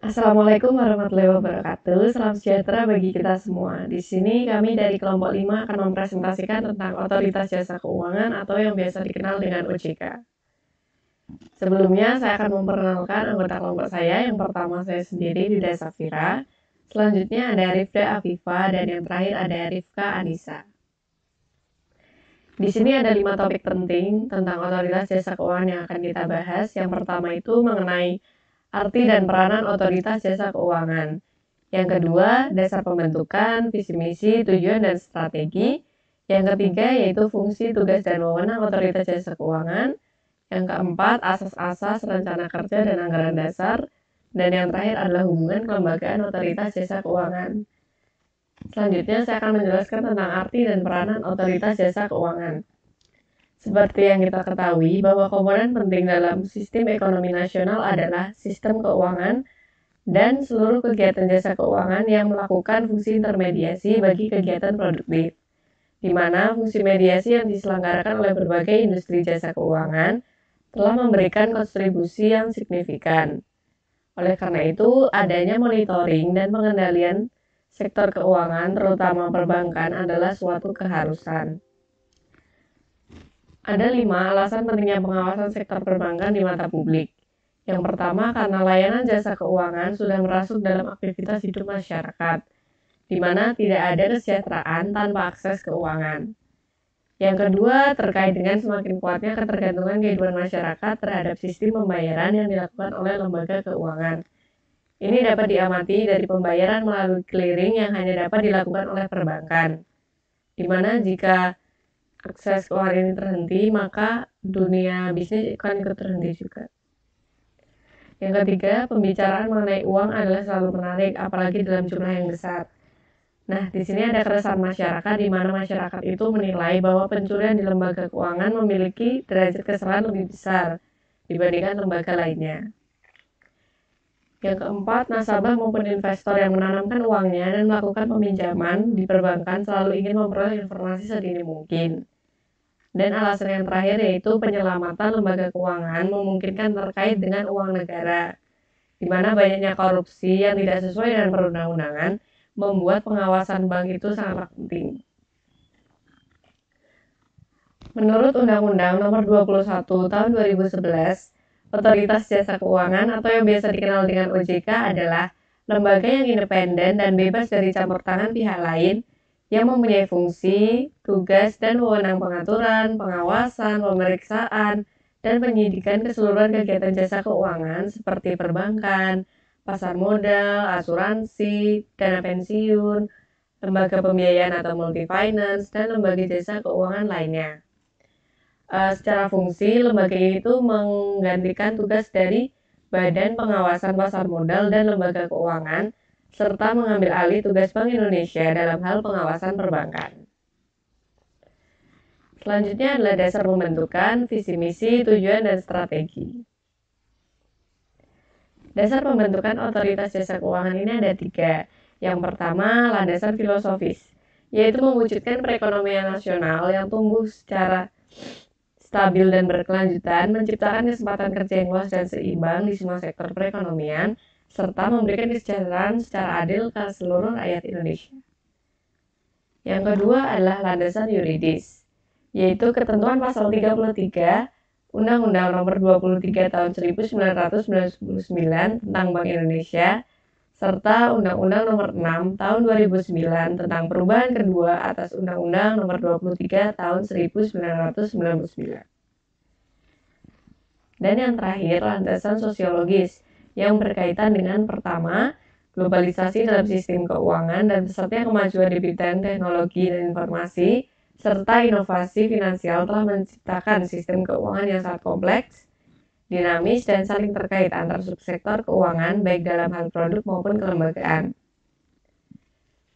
Assalamualaikum warahmatullahi wabarakatuh. Salam sejahtera bagi kita semua. Di sini kami dari kelompok 5 akan mempresentasikan tentang Otoritas Jasa Keuangan atau yang biasa dikenal dengan OJK. Sebelumnya, saya akan memperkenalkan anggota kelompok saya. Yang pertama saya sendiri, Dida Safira. Selanjutnya ada Rifda Afifa, dan yang terakhir ada Rifka Anissa. Di sini ada 5 topik penting tentang Otoritas Jasa Keuangan yang akan kita bahas. Yang pertama itu mengenai arti dan peranan Otoritas Jasa Keuangan. Yang kedua, dasar pembentukan, visi misi, tujuan, dan strategi. Yang ketiga, yaitu fungsi, tugas, dan wewenang Otoritas Jasa Keuangan. Yang keempat, asas-asas, rencana kerja, dan anggaran dasar. Dan yang terakhir adalah hubungan kelembagaan Otoritas Jasa Keuangan. Selanjutnya, saya akan menjelaskan tentang arti dan peranan Otoritas Jasa Keuangan. Seperti yang kita ketahui, bahwa komponen penting dalam sistem ekonomi nasional adalah sistem keuangan dan seluruh kegiatan jasa keuangan yang melakukan fungsi intermediasi bagi kegiatan produktif, di mana fungsi mediasi yang diselenggarakan oleh berbagai industri jasa keuangan telah memberikan kontribusi yang signifikan. Oleh karena itu, adanya monitoring dan pengendalian sektor keuangan, terutama perbankan, adalah suatu keharusan. Ada 5 alasan pentingnya pengawasan sektor perbankan di mata publik. Yang pertama, karena layanan jasa keuangan sudah merasuk dalam aktivitas hidup masyarakat, di mana tidak ada kesejahteraan tanpa akses keuangan. Yang kedua, terkait dengan semakin kuatnya ketergantungan kehidupan masyarakat terhadap sistem pembayaran yang dilakukan oleh lembaga keuangan. Ini dapat diamati dari pembayaran melalui clearing yang hanya dapat dilakukan oleh perbankan, di mana jika akses keuangan ini terhenti, maka dunia bisnis akan ikut terhenti juga. Yang ketiga, pembicaraan mengenai uang adalah selalu menarik, apalagi dalam jumlah yang besar. Nah, di sini ada keresahan masyarakat, di mana masyarakat itu menilai bahwa pencurian di lembaga keuangan memiliki derajat kesalahan lebih besar dibandingkan lembaga lainnya. Yang keempat, nasabah maupun investor yang menanamkan uangnya dan melakukan peminjaman di perbankan selalu ingin memperoleh informasi sedini mungkin. Dan alasan yang terakhir yaitu penyelamatan lembaga keuangan memungkinkan terkait dengan uang negara, di mana banyaknya korupsi yang tidak sesuai dengan perundang-undangan membuat pengawasan bank itu sangat penting. Menurut Undang-Undang Nomor 21 Tahun 2011, Otoritas Jasa Keuangan atau yang biasa dikenal dengan OJK adalah lembaga yang independen dan bebas dari campur tangan pihak lain yang mempunyai fungsi, tugas, dan wewenang pengaturan, pengawasan, pemeriksaan, dan penyidikan keseluruhan kegiatan jasa keuangan seperti perbankan, pasar modal, asuransi, dana pensiun, lembaga pembiayaan atau multi-finance, dan lembaga jasa keuangan lainnya. Secara fungsi, lembaga itu menggantikan tugas dari Badan Pengawasan Pasar Modal dan Lembaga Keuangan, serta mengambil alih tugas Bank Indonesia dalam hal pengawasan perbankan. Selanjutnya adalah dasar pembentukan, visi misi, tujuan, dan strategi. Dasar pembentukan Otoritas Jasa Keuangan ini ada 3. Yang pertama, landasan filosofis, yaitu mewujudkan perekonomian nasional yang tumbuh secara stabil dan berkelanjutan, menciptakan kesempatan kerja yang luas dan seimbang di semua sektor perekonomian, serta memberikan kesejahteraan secara adil ke seluruh rakyat Indonesia. Yang kedua adalah landasan yuridis, yaitu ketentuan pasal 33 Undang-Undang Nomor 23 Tahun 1999 tentang Bank Indonesia, serta Undang-Undang Nomor 6 Tahun 2009 tentang perubahan kedua atas Undang-Undang Nomor 23 Tahun 1999. Dan yang terakhir, landasan sosiologis yang berkaitan dengan pertama, globalisasi dalam sistem keuangan dan pesatnya kemajuan di bidang teknologi dan informasi, serta inovasi finansial telah menciptakan sistem keuangan yang sangat kompleks, dinamis, dan saling terkait antar subsektor keuangan baik dalam hal produk maupun kelembagaan.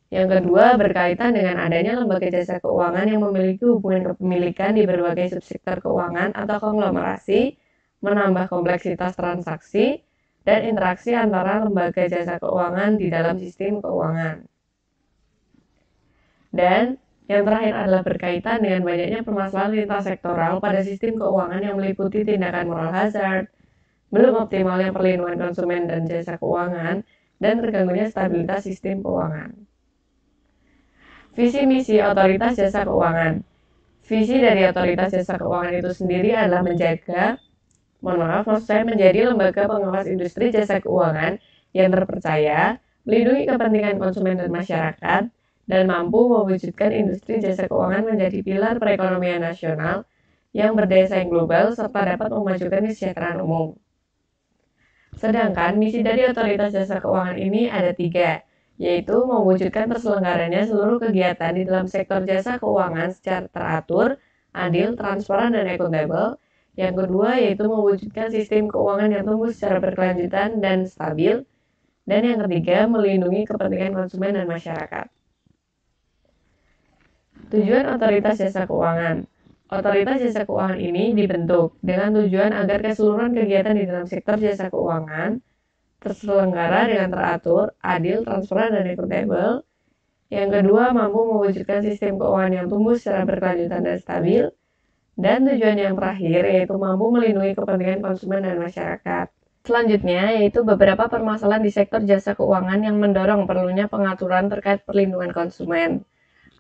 Yang kedua, berkaitan dengan adanya lembaga jasa keuangan yang memiliki hubungan kepemilikan di berbagai subsektor keuangan atau konglomerasi, menambah kompleksitas transaksi dan interaksi antara lembaga jasa keuangan di dalam sistem keuangan. Dan yang terakhir adalah berkaitan dengan banyaknya permasalahan lintas sektoral pada sistem keuangan yang meliputi tindakan moral hazard, belum optimalnya perlindungan konsumen dan jasa keuangan, dan terganggunya stabilitas sistem keuangan. Visi misi Otoritas Jasa Keuangan. Visi dari Otoritas Jasa Keuangan itu sendiri adalah menjadi lembaga pengawas industri jasa keuangan yang terpercaya, melindungi kepentingan konsumen dan masyarakat, dan mampu mewujudkan industri jasa keuangan menjadi pilar perekonomian nasional yang berdaya saing global serta dapat memajukan kesejahteraan umum. Sedangkan misi dari Otoritas Jasa Keuangan ini ada 3, yaitu mewujudkan terselenggaranya seluruh kegiatan di dalam sektor jasa keuangan secara teratur, adil, transparan, dan akuntabel. Yang kedua yaitu mewujudkan sistem keuangan yang tumbuh secara berkelanjutan dan stabil. Dan yang ketiga, melindungi kepentingan konsumen dan masyarakat. Tujuan Otoritas Jasa Keuangan. Otoritas Jasa Keuangan ini dibentuk dengan tujuan agar keseluruhan kegiatan di dalam sektor jasa keuangan terselenggara dengan teratur, adil, transparan, dan akuntabel. Yang kedua, mampu mewujudkan sistem keuangan yang tumbuh secara berkelanjutan dan stabil. Dan tujuan yang terakhir yaitu mampu melindungi kepentingan konsumen dan masyarakat. Selanjutnya yaitu beberapa permasalahan di sektor jasa keuangan yang mendorong perlunya pengaturan terkait perlindungan konsumen.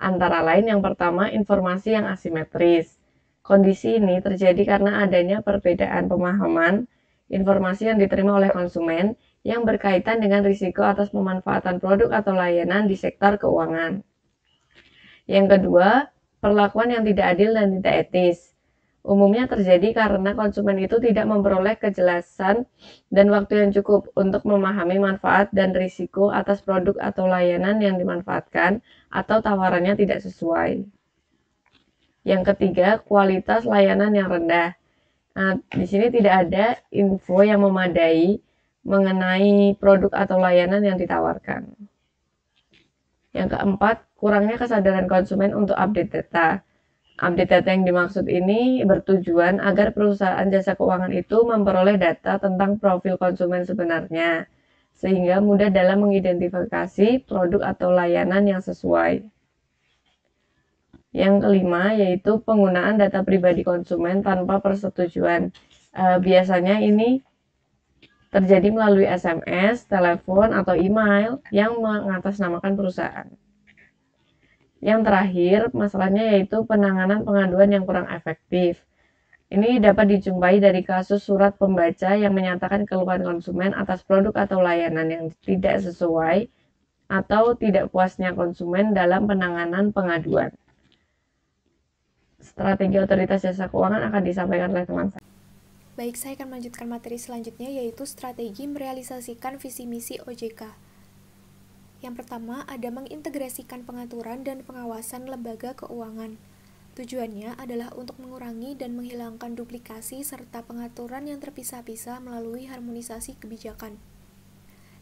Antara lain yang pertama, informasi yang asimetris. Kondisi ini terjadi karena adanya perbedaan pemahaman informasi yang diterima oleh konsumen yang berkaitan dengan risiko atas pemanfaatan produk atau layanan di sektor keuangan. Yang kedua, perlakuan yang tidak adil dan tidak etis. Umumnya terjadi karena konsumen itu tidak memperoleh kejelasan dan waktu yang cukup untuk memahami manfaat dan risiko atas produk atau layanan yang dimanfaatkan atau tawarannya tidak sesuai. Yang ketiga, kualitas layanan yang rendah. Nah, di sini tidak ada info yang memadai mengenai produk atau layanan yang ditawarkan. Yang keempat, kurangnya kesadaran konsumen untuk update data. Update data yang dimaksud ini bertujuan agar perusahaan jasa keuangan itu memperoleh data tentang profil konsumen sebenarnya, sehingga mudah dalam mengidentifikasi produk atau layanan yang sesuai. Yang kelima yaitu penggunaan data pribadi konsumen tanpa persetujuan. Biasanya ini terjadi melalui SMS, telepon, atau email yang mengatasnamakan perusahaan. Yang terakhir, masalahnya yaitu penanganan pengaduan yang kurang efektif. Ini dapat dijumpai dari kasus surat pembaca yang menyatakan keluhan konsumen atas produk atau layanan yang tidak sesuai atau tidak puasnya konsumen dalam penanganan pengaduan. Strategi Otoritas Jasa Keuangan akan disampaikan oleh teman saya. Baik, saya akan melanjutkan materi selanjutnya yaitu strategi merealisasikan visi misi OJK. Yang pertama, ada mengintegrasikan pengaturan dan pengawasan lembaga keuangan. Tujuannya adalah untuk mengurangi dan menghilangkan duplikasi serta pengaturan yang terpisah-pisah melalui harmonisasi kebijakan.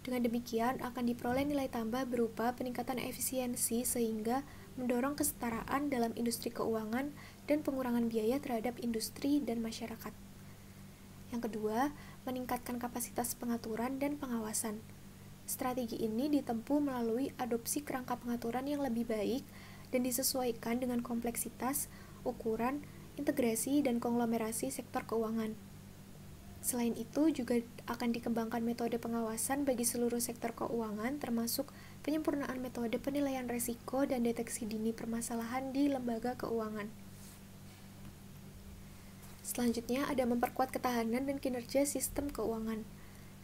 Dengan demikian, akan diperoleh nilai tambah berupa peningkatan efisiensi sehingga mendorong kesetaraan dalam industri keuangan dan pengurangan biaya terhadap industri dan masyarakat. Yang kedua, meningkatkan kapasitas pengaturan dan pengawasan. Strategi ini ditempuh melalui adopsi kerangka pengaturan yang lebih baik dan disesuaikan dengan kompleksitas, ukuran, integrasi, dan konglomerasi sektor keuangan. Selain itu, juga akan dikembangkan metode pengawasan bagi seluruh sektor keuangan, termasuk penyempurnaan metode penilaian risiko dan deteksi dini permasalahan di lembaga keuangan. Selanjutnya, ada memperkuat ketahanan dan kinerja sistem keuangan.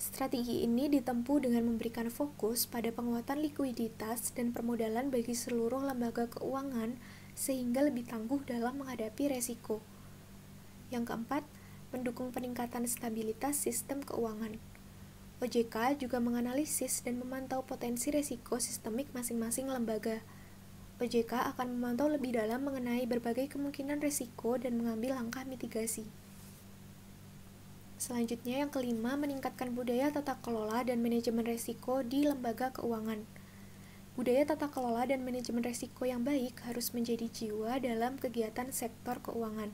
Strategi ini ditempuh dengan memberikan fokus pada penguatan likuiditas dan permodalan bagi seluruh lembaga keuangan sehingga lebih tangguh dalam menghadapi resiko. Yang keempat, mendukung peningkatan stabilitas sistem keuangan. OJK juga menganalisis dan memantau potensi resiko sistemik masing-masing lembaga. OJK akan memantau lebih dalam mengenai berbagai kemungkinan resiko dan mengambil langkah mitigasi. Selanjutnya yang kelima, meningkatkan budaya tata kelola dan manajemen risiko di lembaga keuangan. Budaya tata kelola dan manajemen risiko yang baik harus menjadi jiwa dalam kegiatan sektor keuangan.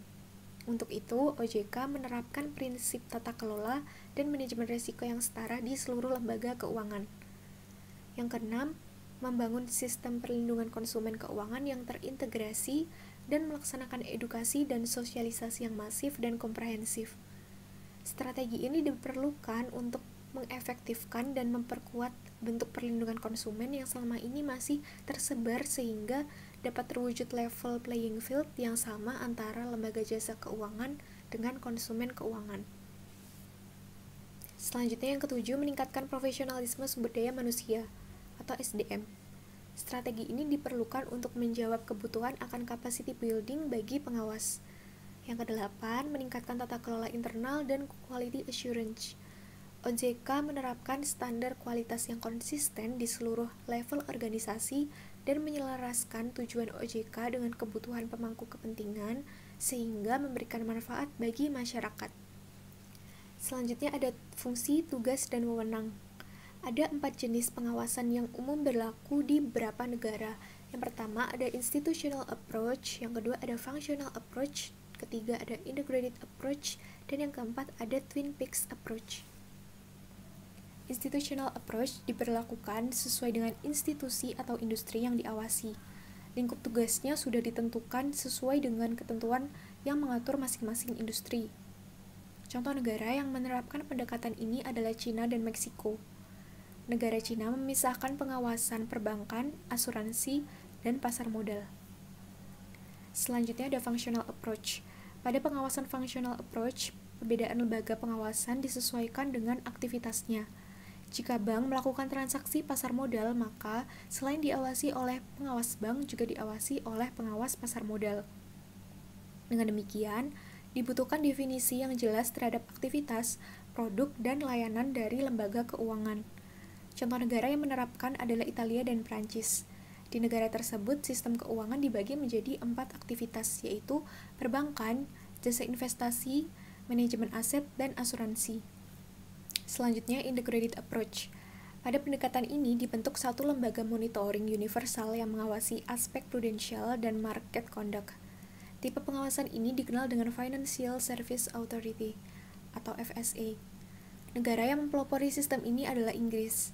Untuk itu, OJK menerapkan prinsip tata kelola dan manajemen risiko yang setara di seluruh lembaga keuangan. Yang keenam, membangun sistem perlindungan konsumen keuangan yang terintegrasi dan melaksanakan edukasi dan sosialisasi yang masif dan komprehensif. Strategi ini diperlukan untuk mengefektifkan dan memperkuat bentuk perlindungan konsumen yang selama ini masih tersebar sehingga dapat terwujud level playing field yang sama antara lembaga jasa keuangan dengan konsumen keuangan. Selanjutnya yang ketujuh, meningkatkan profesionalisme sumber daya manusia atau SDM. Strategi ini diperlukan untuk menjawab kebutuhan akan capacity building bagi pengawas. Yang kedelapan, meningkatkan tata kelola internal dan quality assurance. OJK menerapkan standar kualitas yang konsisten di seluruh level organisasi dan menyelaraskan tujuan OJK dengan kebutuhan pemangku kepentingan sehingga memberikan manfaat bagi masyarakat. Selanjutnya ada fungsi, tugas, dan wewenang. Ada 4 jenis pengawasan yang umum berlaku di beberapa negara. Yang pertama ada institutional approach, yang kedua ada functional approach, ketiga ada integrated approach, dan yang keempat ada twin peaks approach. Institutional approach diberlakukan sesuai dengan institusi atau industri yang diawasi. Lingkup tugasnya sudah ditentukan sesuai dengan ketentuan yang mengatur masing-masing industri. Contoh negara yang menerapkan pendekatan ini adalah China dan Meksiko. Negara China memisahkan pengawasan perbankan, asuransi, dan pasar modal. Selanjutnya ada functional approach. Pada pengawasan functional approach, perbedaan lembaga pengawasan disesuaikan dengan aktivitasnya. Jika bank melakukan transaksi pasar modal, maka selain diawasi oleh pengawas bank, juga diawasi oleh pengawas pasar modal. Dengan demikian, dibutuhkan definisi yang jelas terhadap aktivitas, produk, dan layanan dari lembaga keuangan. Contoh negara yang menerapkan adalah Italia dan Prancis. Di negara tersebut, sistem keuangan dibagi menjadi 4 aktivitas, yaitu perbankan, jasa investasi, manajemen aset, dan asuransi. Selanjutnya, integrated approach. Pada pendekatan ini dibentuk satu lembaga monitoring universal yang mengawasi aspek prudensial dan market conduct. Tipe pengawasan ini dikenal dengan Financial Service Authority atau FSA. Negara yang mempelopori sistem ini adalah Inggris.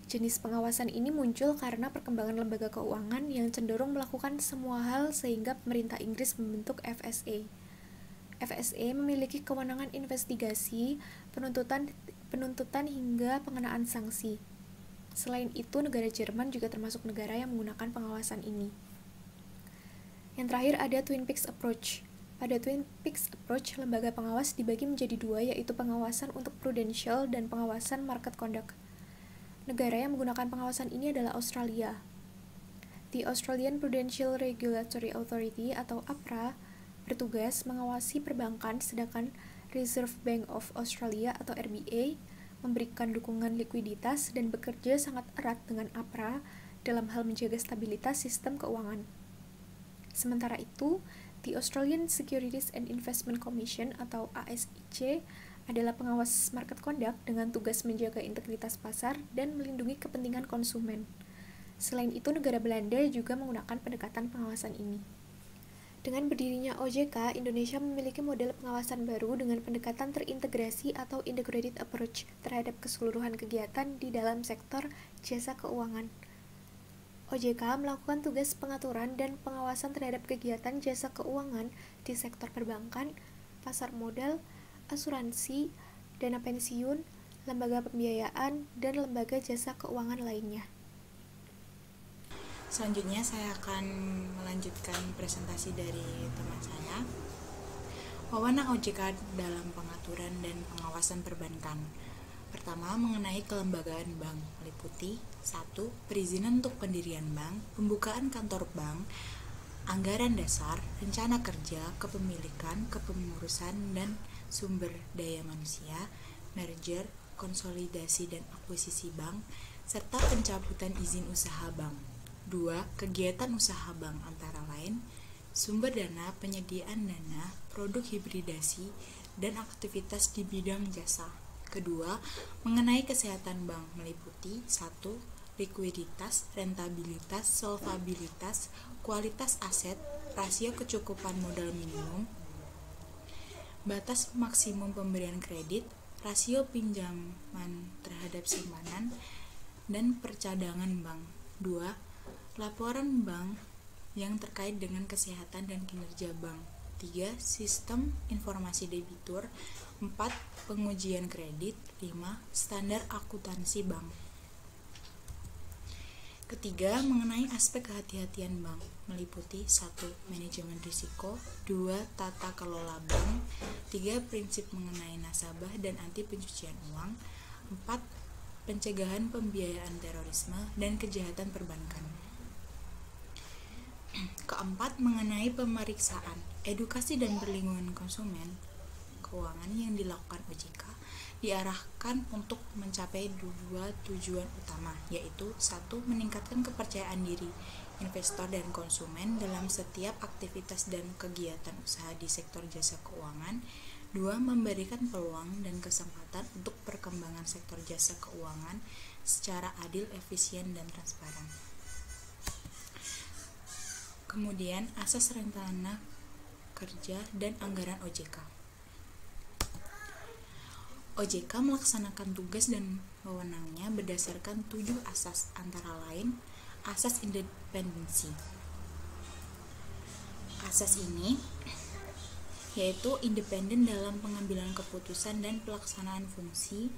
Jenis pengawasan ini muncul karena perkembangan lembaga keuangan yang cenderung melakukan semua hal sehingga pemerintah Inggris membentuk FSA. FSA memiliki kewenangan investigasi, penuntutan hingga pengenaan sanksi. Selain itu, negara Jerman juga termasuk negara yang menggunakan pengawasan ini. Yang terakhir ada Twin Peaks Approach. Pada Twin Peaks Approach, lembaga pengawas dibagi menjadi 2, yaitu pengawasan untuk prudential dan pengawasan market conduct. Negara yang menggunakan pengawasan ini adalah Australia. The Australian Prudential Regulatory Authority atau APRA bertugas mengawasi perbankan, sedangkan Reserve Bank of Australia atau RBA memberikan dukungan likuiditas dan bekerja sangat erat dengan APRA dalam hal menjaga stabilitas sistem keuangan. Sementara itu, the Australian Securities and Investment Commission atau ASIC adalah pengawas market conduct dengan tugas menjaga integritas pasar dan melindungi kepentingan konsumen. Selain itu, negara Belanda juga menggunakan pendekatan pengawasan ini. Dengan berdirinya OJK, Indonesia memiliki model pengawasan baru dengan pendekatan terintegrasi atau integrated approach terhadap keseluruhan kegiatan di dalam sektor jasa keuangan. OJK melakukan tugas pengaturan dan pengawasan terhadap kegiatan jasa keuangan di sektor perbankan, pasar modal, asuransi, dana pensiun, lembaga pembiayaan, dan lembaga jasa keuangan lainnya. Selanjutnya saya akan melanjutkan presentasi dari teman saya. Wewenang OJK dalam pengaturan dan pengawasan perbankan. Pertama, mengenai kelembagaan bank meliputi 1. Perizinan untuk pendirian bank, pembukaan kantor bank, anggaran dasar, rencana kerja, kepemilikan, kepengurusan dan sumber daya manusia, merger, konsolidasi dan akuisisi bank, serta pencabutan izin usaha bank. 2. Kegiatan usaha bank antara lain sumber dana, penyediaan dana, produk hibridasi, dan aktivitas di bidang jasa. Kedua, mengenai kesehatan bank meliputi 1. Likuiditas, rentabilitas, solvabilitas, kualitas aset, rasio kecukupan modal minimum, batas maksimum pemberian kredit, rasio pinjaman terhadap simpanan, dan percadangan bank. 2. Laporan bank yang terkait dengan kesehatan dan kinerja bank. 3. Sistem informasi debitur, 4. Pengujian kredit. 5. Standar akuntansi bank. Ketiga, mengenai aspek kehati-hatian bank meliputi 1. Manajemen risiko. 2. Tata kelola bank. 3. Prinsip mengenai nasabah dan anti pencucian uang. 4. Pencegahan pembiayaan terorisme dan kejahatan perbankan. Keempat, mengenai pemeriksaan, edukasi dan perlindungan konsumen keuangan yang dilakukan OJK diarahkan untuk mencapai 2 tujuan utama, yaitu 1. Meningkatkan kepercayaan diri investor dan konsumen dalam setiap aktivitas dan kegiatan usaha di sektor jasa keuangan. 2. Memberikan peluang dan kesempatan untuk perkembangan sektor jasa keuangan secara adil, efisien, dan transparan. Kemudian, asas rencana kerja dan anggaran OJK. OJK melaksanakan tugas dan wewenangnya berdasarkan 7 asas, antara lain asas independensi. Asas ini yaitu independen dalam pengambilan keputusan dan pelaksanaan fungsi,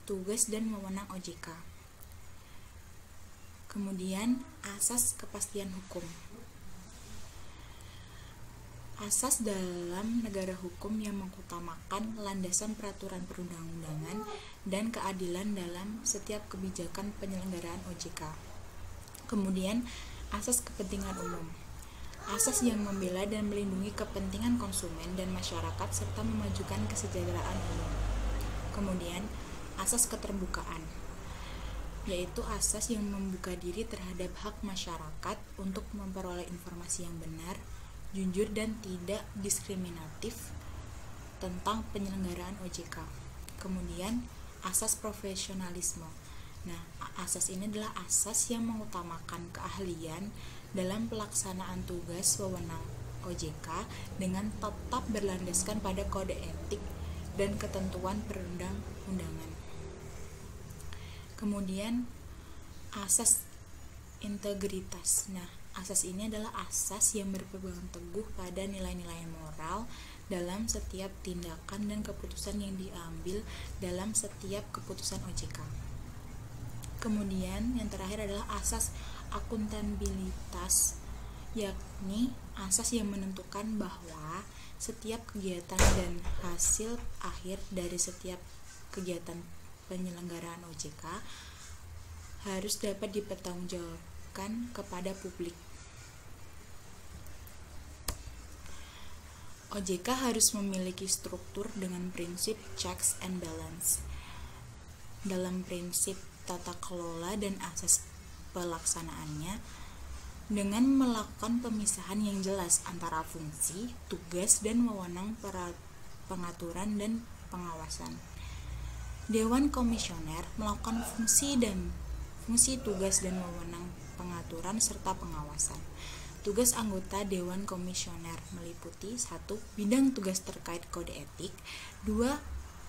tugas, dan wewenang OJK. Kemudian, asas kepastian hukum. Asas dalam negara hukum yang mengutamakan landasan peraturan perundang-undangan dan keadilan dalam setiap kebijakan penyelenggaraan OJK. Kemudian, asas kepentingan umum. Asas yang membela dan melindungi kepentingan konsumen dan masyarakat serta memajukan kesejahteraan umum. Kemudian, asas keterbukaan, yaitu asas yang membuka diri terhadap hak masyarakat untuk memperoleh informasi yang benar, jujur, dan tidak diskriminatif tentang penyelenggaraan OJK. Kemudian, asas profesionalisme. Nah, asas ini adalah asas yang mengutamakan keahlian dalam pelaksanaan tugas wewenang OJK dengan tetap berlandaskan pada kode etik dan ketentuan perundang-undangan. Kemudian, asas integritas. Nah, asas ini adalah asas yang berpegang teguh pada nilai-nilai moral dalam setiap tindakan dan keputusan yang diambil dalam setiap keputusan OJK. Kemudian yang terakhir adalah asas akuntabilitas, yakni asas yang menentukan bahwa setiap kegiatan dan hasil akhir dari setiap kegiatan penyelenggaraan OJK harus dapat dipertanggungjawabkan kepada publik. OJK harus memiliki struktur dengan prinsip checks and balance. Dalam prinsip tata kelola dan asas pelaksanaannya, dengan melakukan pemisahan yang jelas antara fungsi, tugas, dan wewenang pengaturan dan pengawasan. Dewan Komisioner melakukan fungsi, tugas, dan wewenang pengaturan serta pengawasan. Tugas anggota Dewan Komisioner meliputi 1. Bidang tugas terkait kode etik. 2.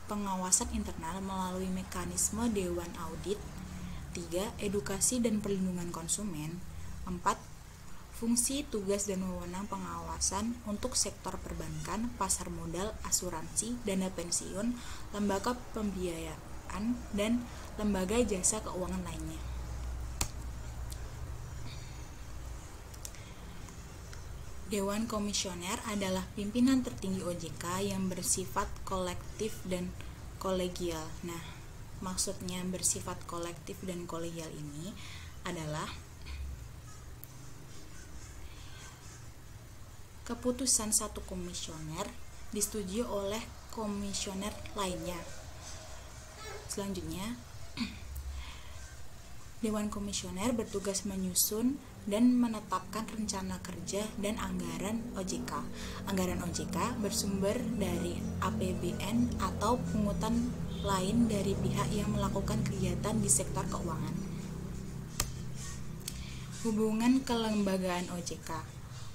Pengawasan internal melalui mekanisme Dewan Audit. 3. Edukasi dan perlindungan konsumen. 4. Fungsi, tugas, dan wewenang pengawasan untuk sektor perbankan, pasar modal, asuransi, dana pensiun, lembaga pembiayaan, dan lembaga jasa keuangan lainnya. Dewan Komisioner adalah pimpinan tertinggi OJK yang bersifat kolektif dan kolegial. Nah, maksudnya bersifat kolektif dan kolegial ini adalah keputusan satu komisioner disetujui oleh komisioner lainnya. Selanjutnya, Dewan Komisioner bertugas menyusun dan menetapkan rencana kerja dan anggaran OJK. Anggaran OJK bersumber dari APBN atau pungutan lain dari pihak yang melakukan kegiatan di sektor keuangan. Hubungan kelembagaan OJK.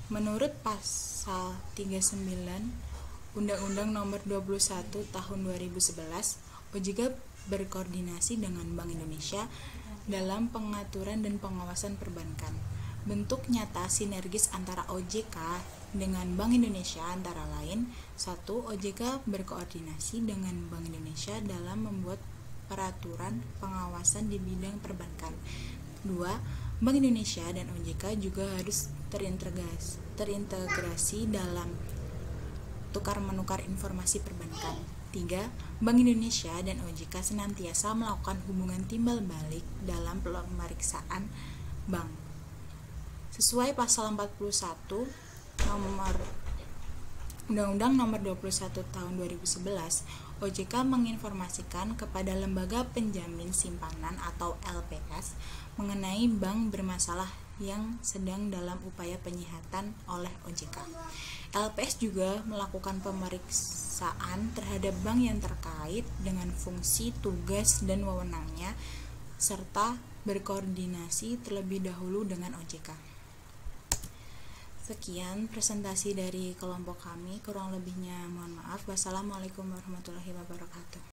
Menurut pasal 39 Undang-Undang Nomor 21 Tahun 2011, OJK berkoordinasi dengan Bank Indonesia dalam pengaturan dan pengawasan perbankan. Bentuk nyata sinergis antara OJK dengan Bank Indonesia antara lain: 1. OJK berkoordinasi dengan Bank Indonesia dalam membuat peraturan pengawasan di bidang perbankan. 2. Bank Indonesia dan OJK juga harus terintegrasi dalam tukar-menukar informasi perbankan. 3. Bank Indonesia dan OJK senantiasa melakukan hubungan timbal balik dalam pemeriksaan bank. Sesuai pasal 41 Undang-Undang Nomor 21 Tahun 2011, OJK menginformasikan kepada lembaga penjamin simpanan atau LPS mengenai bank bermasalah yang sedang dalam upaya penyihatan oleh OJK. LPS juga melakukan pemeriksaan terhadap bank yang terkait dengan fungsi, tugas, dan wewenangnya, serta berkoordinasi terlebih dahulu dengan OJK. Sekian presentasi dari kelompok kami, kurang lebihnya mohon maaf. Wassalamualaikum warahmatullahi wabarakatuh.